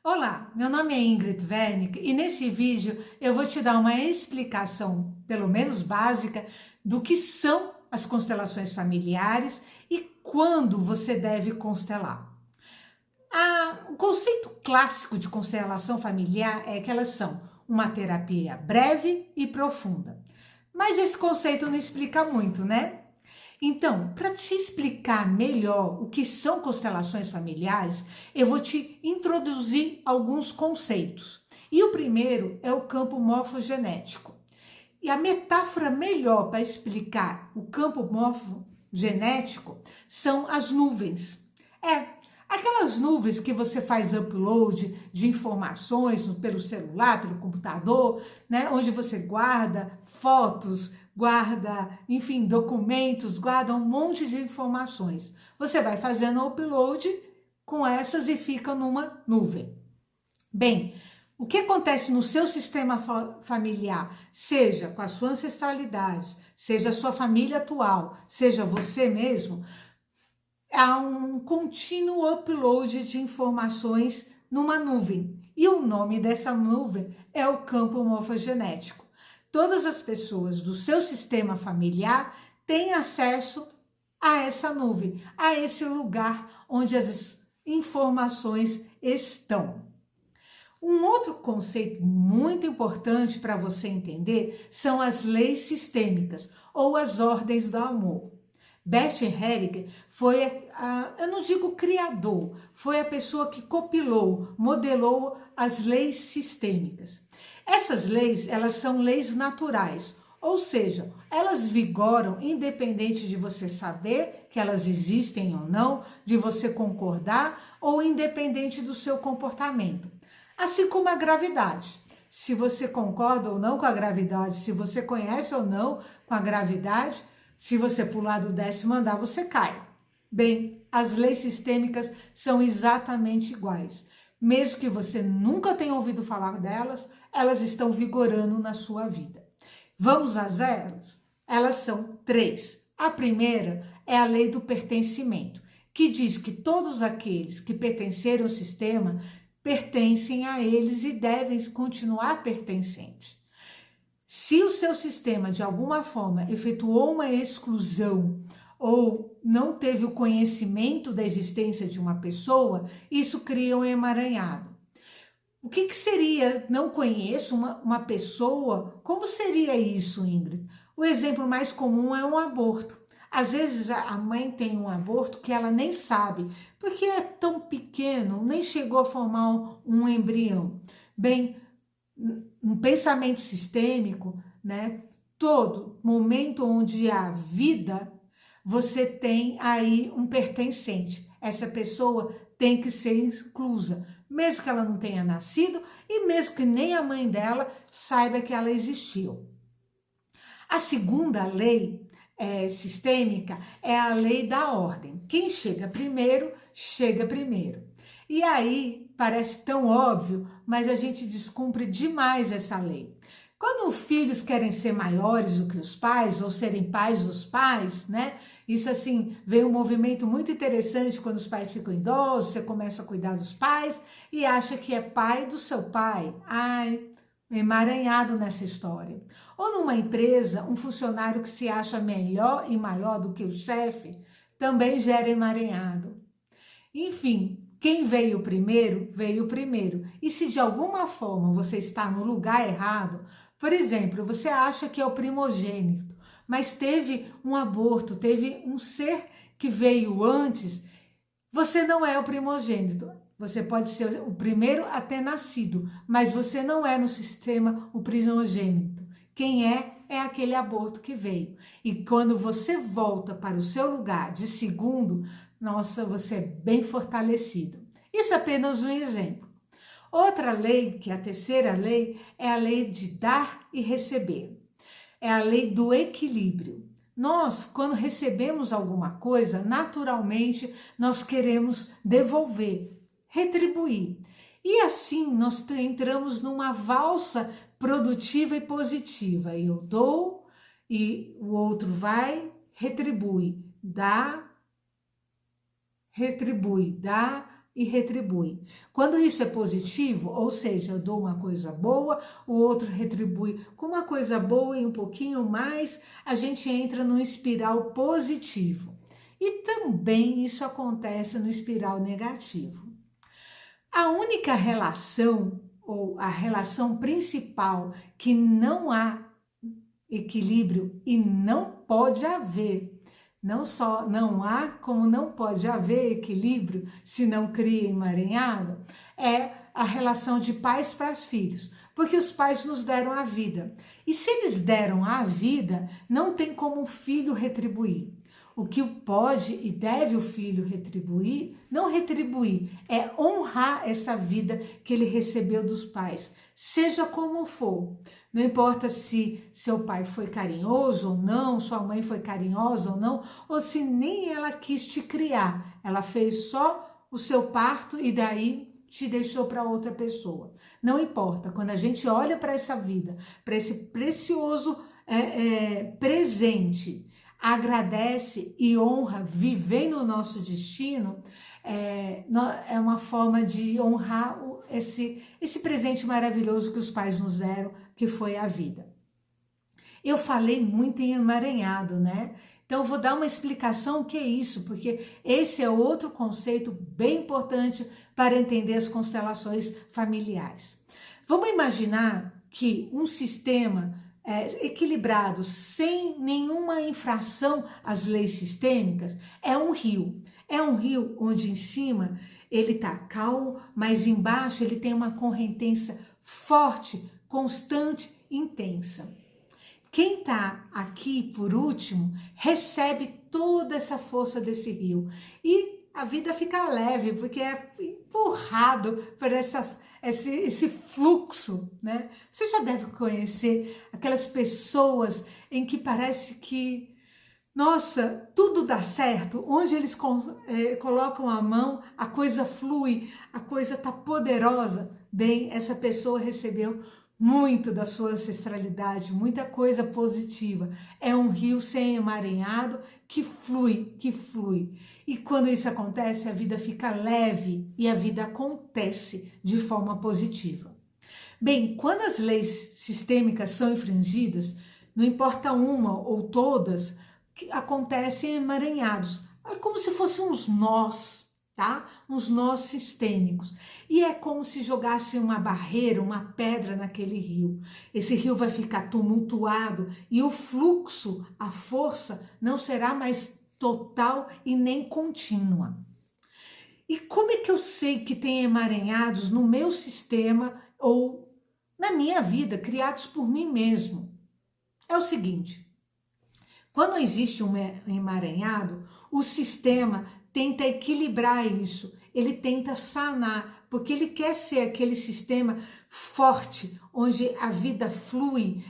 Olá, meu nome é Ingrid Wernick e nesse vídeo eu vou te dar uma explicação, pelo menos básica, do que são as constelações familiares e quando você deve constelar. O conceito clássico de constelação familiar é que elas são uma terapia breve e profunda. Mas esse conceito não explica muito, né? Então, para te explicar melhor o que são constelações familiares, eu vou te introduzir alguns conceitos. E o primeiro é o campo morfogenético. E a metáfora melhor para explicar o campo morfogenético são as nuvens. Aquelas nuvens que você faz upload de informações pelo celular, pelo computador, né, onde você guarda fotos, guarda, enfim, documentos, guarda um monte de informações. Você vai fazendo upload com essas e fica numa nuvem. Bem, o que acontece no seu sistema familiar, seja com a sua ancestralidade, seja a sua família atual, seja você mesmo, há um contínuo upload de informações numa nuvem. E o nome dessa nuvem é o campo morfogenético. Todas as pessoas do seu sistema familiar têm acesso a essa nuvem, a esse lugar onde as informações estão. Um outro conceito muito importante para você entender são as leis sistêmicas ou as ordens do amor. Bert Hellinger foi, eu não digo criador, foi a pessoa que compilou, modelou as leis sistêmicas. Essas leis, elas são leis naturais, ou seja, elas vigoram independente de você saber que elas existem ou não, de você concordar ou independente do seu comportamento. Assim como a gravidade. Se você concorda ou não com a gravidade, se você conhece ou não com a gravidade, se você pular do 10º andar, você cai. Bem, as leis sistêmicas são exatamente iguais. Mesmo que você nunca tenha ouvido falar delas, elas estão vigorando na sua vida. Vamos às elas? Elas são 3. A primeira é a lei do pertencimento, que diz que todos aqueles que pertenceram ao sistema pertencem a eles e devem continuar pertencentes. Se o seu sistema, de alguma forma, efetuou uma exclusão ou não teve o conhecimento da existência de uma pessoa, isso cria um emaranhado. O que seria não conheço uma pessoa? Como seria isso, Ingrid? O exemplo mais comum é um aborto. Às vezes a mãe tem um aborto que ela nem sabe, porque é tão pequeno, nem chegou a formar um embrião. Bem, um pensamento sistêmico, né? Todo momento onde há vida, você tem aí um pertencente. Essa pessoa tem que ser inclusa, mesmo que ela não tenha nascido e mesmo que nem a mãe dela saiba que ela existiu. A segunda lei sistêmica é a lei da ordem. Quem chega primeiro, chega primeiro. E aí, parece tão óbvio, mas a gente descumpre demais essa lei. Quando filhos querem ser maiores do que os pais, ou serem pais dos pais, né? Isso assim, vem um movimento muito interessante quando os pais ficam idosos, você começa a cuidar dos pais e acha que é pai do seu pai. Ai, emaranhado nessa história. Ou numa empresa, um funcionário que se acha melhor e maior do que o chefe, também gera emaranhado. Enfim, quem veio primeiro, veio primeiro. E se de alguma forma você está no lugar errado, por exemplo, você acha que é o primogênito, mas teve um aborto, teve um ser que veio antes, você não é o primogênito. Você pode ser o primeiro a ter nascido, mas você não é no sistema o primogênito. Quem é aquele aborto que veio. E quando você volta para o seu lugar de segundo, nossa, você é bem fortalecido. Isso é apenas um exemplo. Outra lei, que é a terceira lei, é a lei de dar e receber. É a lei do equilíbrio. Nós, quando recebemos alguma coisa, naturalmente nós queremos devolver, retribuir. E assim nós entramos numa valsa produtiva e positiva. Eu dou e o outro vai, retribui, dá, e retribui. Quando isso é positivo, ou seja, eu dou uma coisa boa, o outro retribui com uma coisa boa e um pouquinho mais, a gente entra num espiral positivo. E também isso acontece no espiral negativo. A única relação, ou a relação principal, que não há equilíbrio e não pode haver, não só não há, como não pode haver equilíbrio se não cria emaranhado, é a relação de pais para os filhos, porque os pais nos deram a vida. E se eles deram a vida, não tem como o filho retribuir. O que pode e deve o filho retribuir, não retribuir, é honrar essa vida que ele recebeu dos pais, seja como for. Não importa se seu pai foi carinhoso ou não, sua mãe foi carinhosa ou não, ou se nem ela quis te criar, ela fez só o seu parto e daí te deixou para outra pessoa. Não importa, quando a gente olha para essa vida, para esse precioso presente, agradece e honra vivendo o nosso destino, é uma forma de honrar esse presente maravilhoso que os pais nos deram, que foi a vida. Eu falei muito em emaranhado, né? Então, eu vou dar uma explicação o que é isso, porque esse é outro conceito bem importante para entender as constelações familiares. Vamos imaginar que um sistema equilibrado, sem nenhuma infração às leis sistêmicas, é um rio. É um rio onde em cima ele está calmo, mas embaixo ele tem uma correnteza forte, constante, intensa. Quem está aqui por último recebe toda essa força desse rio e a vida fica leve porque é empurrado por esse fluxo, né? Você já deve conhecer aquelas pessoas em que parece que, nossa, tudo dá certo, onde eles colocam a mão, a coisa flui, a coisa está poderosa. Bem, essa pessoa recebeu muito da sua ancestralidade, muita coisa positiva. É um rio sem emaranhado que flui, que flui. E quando isso acontece, a vida fica leve e a vida acontece de forma positiva. Bem, quando as leis sistêmicas são infringidas, não importa uma ou todas, que acontecem emaranhados. É como se fossem uns nós, tá? Uns nós sistêmicos. E é como se jogasse uma barreira, uma pedra naquele rio. Esse rio vai ficar tumultuado e o fluxo, a força, não será mais total e nem contínua. E como é que eu sei que tem emaranhados no meu sistema ou na minha vida, criados por mim mesmo? É o seguinte, quando existe um emaranhado, o sistema tenta equilibrar isso, ele tenta sanar, porque ele quer ser aquele sistema forte, onde a vida flui,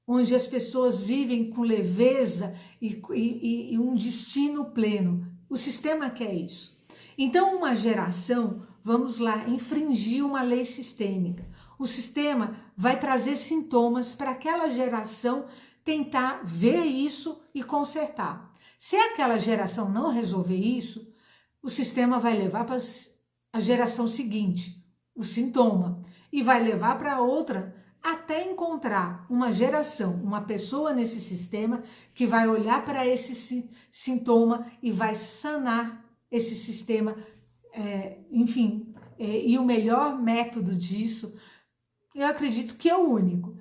onde as pessoas vivem com leveza e um destino pleno. O sistema quer isso. Então, uma geração, vamos lá, infringir uma lei sistêmica. O sistema vai trazer sintomas para aquela geração tentar ver isso e consertar. Se aquela geração não resolver isso, o sistema vai levar para a geração seguinte, o sintoma, e vai levar para outra até encontrar uma geração, uma pessoa nesse sistema que vai olhar para esse sintoma e vai sanar esse sistema, enfim, e o melhor método disso, eu acredito que é o único,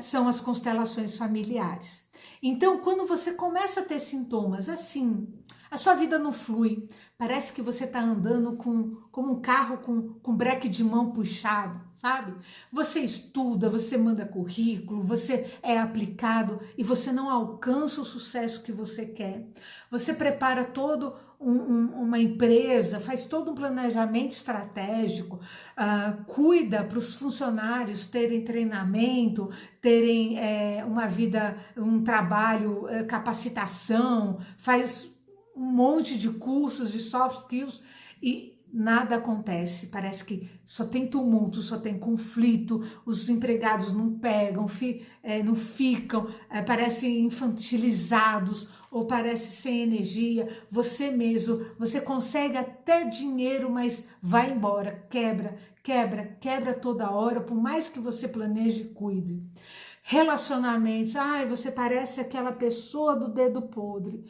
são as constelações familiares. Então, quando você começa a ter sintomas assim, a sua vida não flui, parece que você está andando como um carro com breque de mão puxado, sabe? Você estuda, você manda currículo, você é aplicado e você não alcança o sucesso que você quer. Você prepara todo uma empresa, faz todo um planejamento estratégico, cuida para os funcionários terem treinamento, terem uma vida, um trabalho, capacitação, faz um monte de cursos de soft skills e nada acontece, parece que só tem tumulto, só tem conflito, os empregados não pegam, não ficam, parecem infantilizados ou parece sem energia, você mesmo, você consegue até dinheiro, mas vai embora, quebra toda hora, por mais que você planeje e cuide. Relacionamentos, você parece aquela pessoa do dedo podre.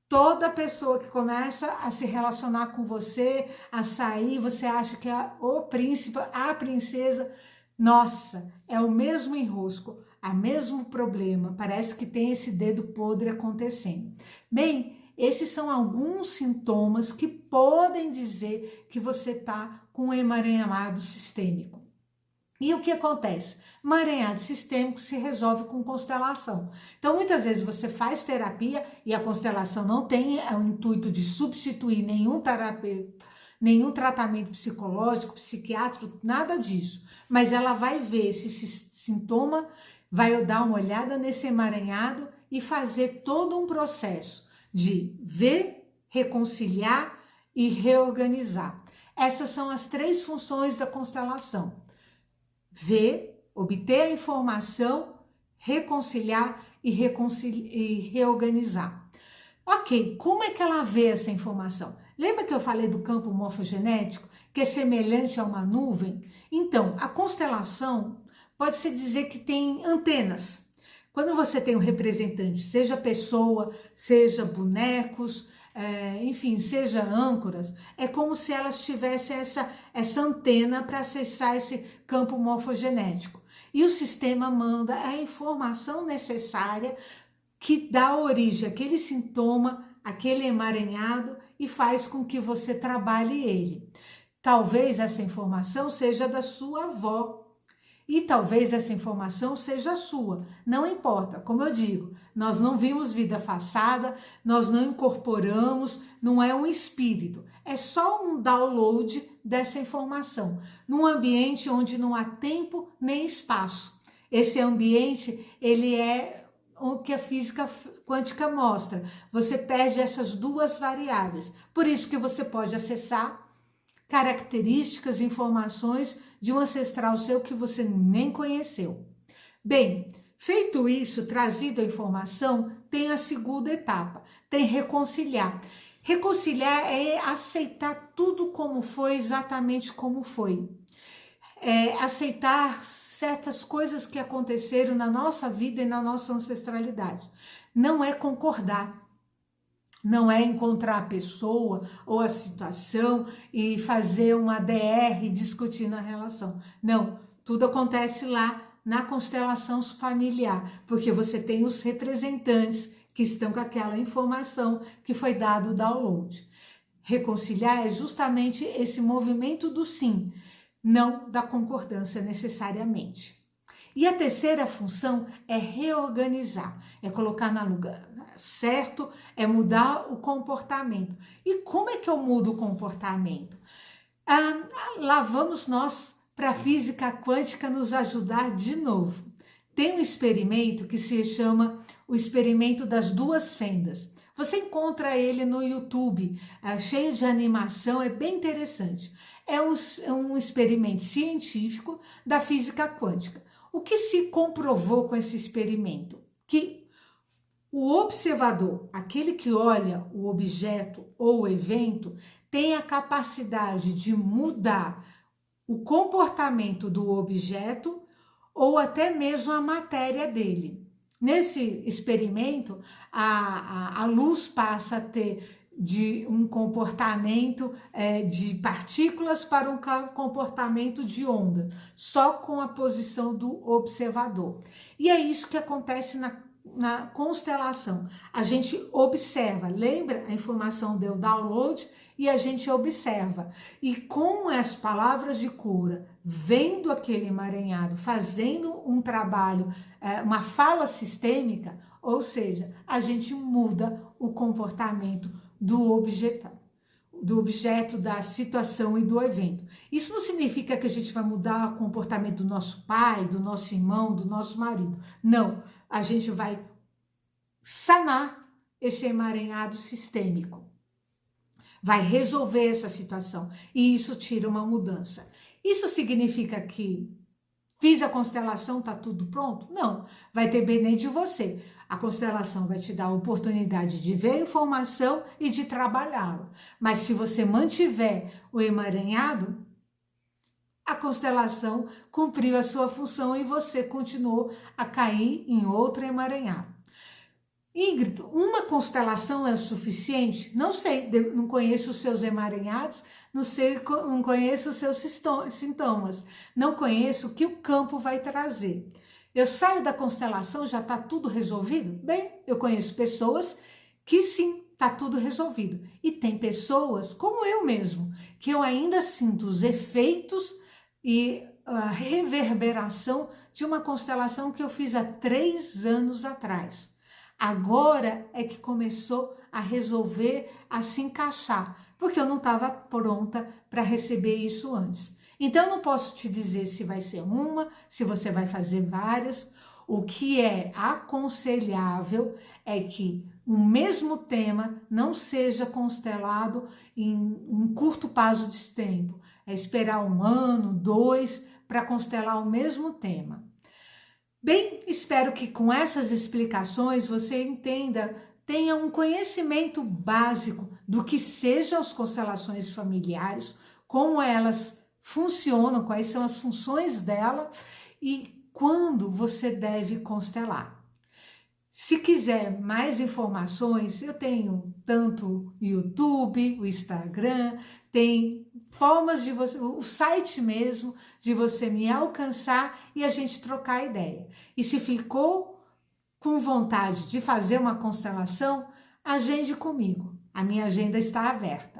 Toda pessoa que começa a se relacionar com você, a sair, você acha que é o príncipe, a princesa, nossa, é o mesmo enrosco, o mesmo problema, parece que tem esse dedo podre acontecendo. Bem, esses são alguns sintomas que podem dizer que você está com um emaranhado sistêmico. E o que acontece? Emaranhado sistêmico se resolve com constelação. Então, muitas vezes você faz terapia e a constelação não tem o intuito de substituir nenhum terapeuta, nenhum tratamento psicológico, psiquiátrico, nada disso. Mas ela vai ver esse sintoma, vai dar uma olhada nesse emaranhado e fazer todo um processo de ver, reconciliar e reorganizar. Essas são as 3 funções da constelação. Ver, obter a informação, reconciliar e reorganizar. Ok, como é que ela vê essa informação? Lembra que eu falei do campo morfogenético, que é semelhante a uma nuvem? Então, a constelação pode-se dizer que tem antenas. Quando você tem um representante, seja pessoa, seja bonecos, enfim, seja âncoras, é como se elas tivessem essa antena para acessar esse campo morfogenético. E o sistema manda a informação necessária que dá origem àquele sintoma, aquele emaranhado e faz com que você trabalhe ele. Talvez essa informação seja da sua avó, e talvez essa informação seja sua, não importa, como eu digo, nós não vimos vida passada, nós não incorporamos, não é um espírito, é só um download dessa informação, num ambiente onde não há tempo nem espaço. Esse ambiente, ele é o que a física quântica mostra, você perde essas 2 variáveis, por isso que você pode acessar características, informações de um ancestral seu que você nem conheceu. Bem, feito isso, trazido a informação, tem a segunda etapa, tem reconciliar. Reconciliar é aceitar tudo como foi, exatamente como foi. Aceitar certas coisas que aconteceram na nossa vida e na nossa ancestralidade. Não é concordar. Não é encontrar a pessoa ou a situação e fazer uma DR discutindo a relação. Não, tudo acontece lá na constelação familiar, porque você tem os representantes que estão com aquela informação que foi dado o download. Reconciliar é justamente esse movimento do sim, não da concordância necessariamente. E a terceira função é reorganizar, é colocar no lugar certo, é mudar o comportamento. E como é que eu mudo o comportamento? Lá vamos nós para a física quântica nos ajudar de novo. Tem um experimento que se chama o experimento das 2 fendas. Você encontra ele no YouTube, cheio de animação, é bem interessante. É um experimento científico da física quântica. O que se comprovou com esse experimento? Que o observador, aquele que olha o objeto ou o evento, tem a capacidade de mudar o comportamento do objeto ou até mesmo a matéria dele. Nesse experimento, a luz passa a ter de um comportamento de partículas para um comportamento de onda, só com a posição do observador. E é isso que acontece na constelação. A gente observa, lembra? A informação deu download e a gente observa. E com as palavras de cura, vendo aquele emaranhado, fazendo um trabalho, uma fala sistêmica, ou seja, a gente muda o comportamento do objeto, da situação e do evento. Isso não significa que a gente vai mudar o comportamento do nosso pai, do nosso irmão, do nosso marido. Não, a gente vai sanar esse emaranhado sistêmico. vai resolver essa situação e isso tira uma mudança. Isso significa que fiz a constelação, tá tudo pronto? Não, vai depender de você. A constelação vai te dar a oportunidade de ver a informação e de trabalhá-la. Mas se você mantiver o emaranhado, a constelação cumpriu a sua função e você continuou a cair em outro emaranhado. Ingrid, uma constelação é o suficiente? Não sei, não conheço os seus emaranhados, não conheço os seus sintomas, não conheço o que o campo vai trazer. Eu saio da constelação, já está tudo resolvido? Bem, eu conheço pessoas que sim, está tudo resolvido. E tem pessoas, como eu mesmo, que eu ainda sinto os efeitos e a reverberação de uma constelação que eu fiz há 3 anos atrás. Agora é que começou a resolver, a se encaixar, porque eu não estava pronta para receber isso antes. Então, eu não posso te dizer se vai ser uma, se você vai fazer várias. O que é aconselhável é que o mesmo tema não seja constelado em um curto prazo de tempo. É esperar 1 ano, 2, para constelar o mesmo tema. Bem, espero que com essas explicações você entenda, tenha um conhecimento básico do que sejam as constelações familiares, como elas funcionam, quais são as funções dela e quando você deve constelar. Se quiser mais informações, eu tenho tanto o YouTube, o Instagram, tem formas de você, o site mesmo, de você me alcançar e a gente trocar ideia. E se ficou com vontade de fazer uma constelação, agende comigo. A minha agenda está aberta.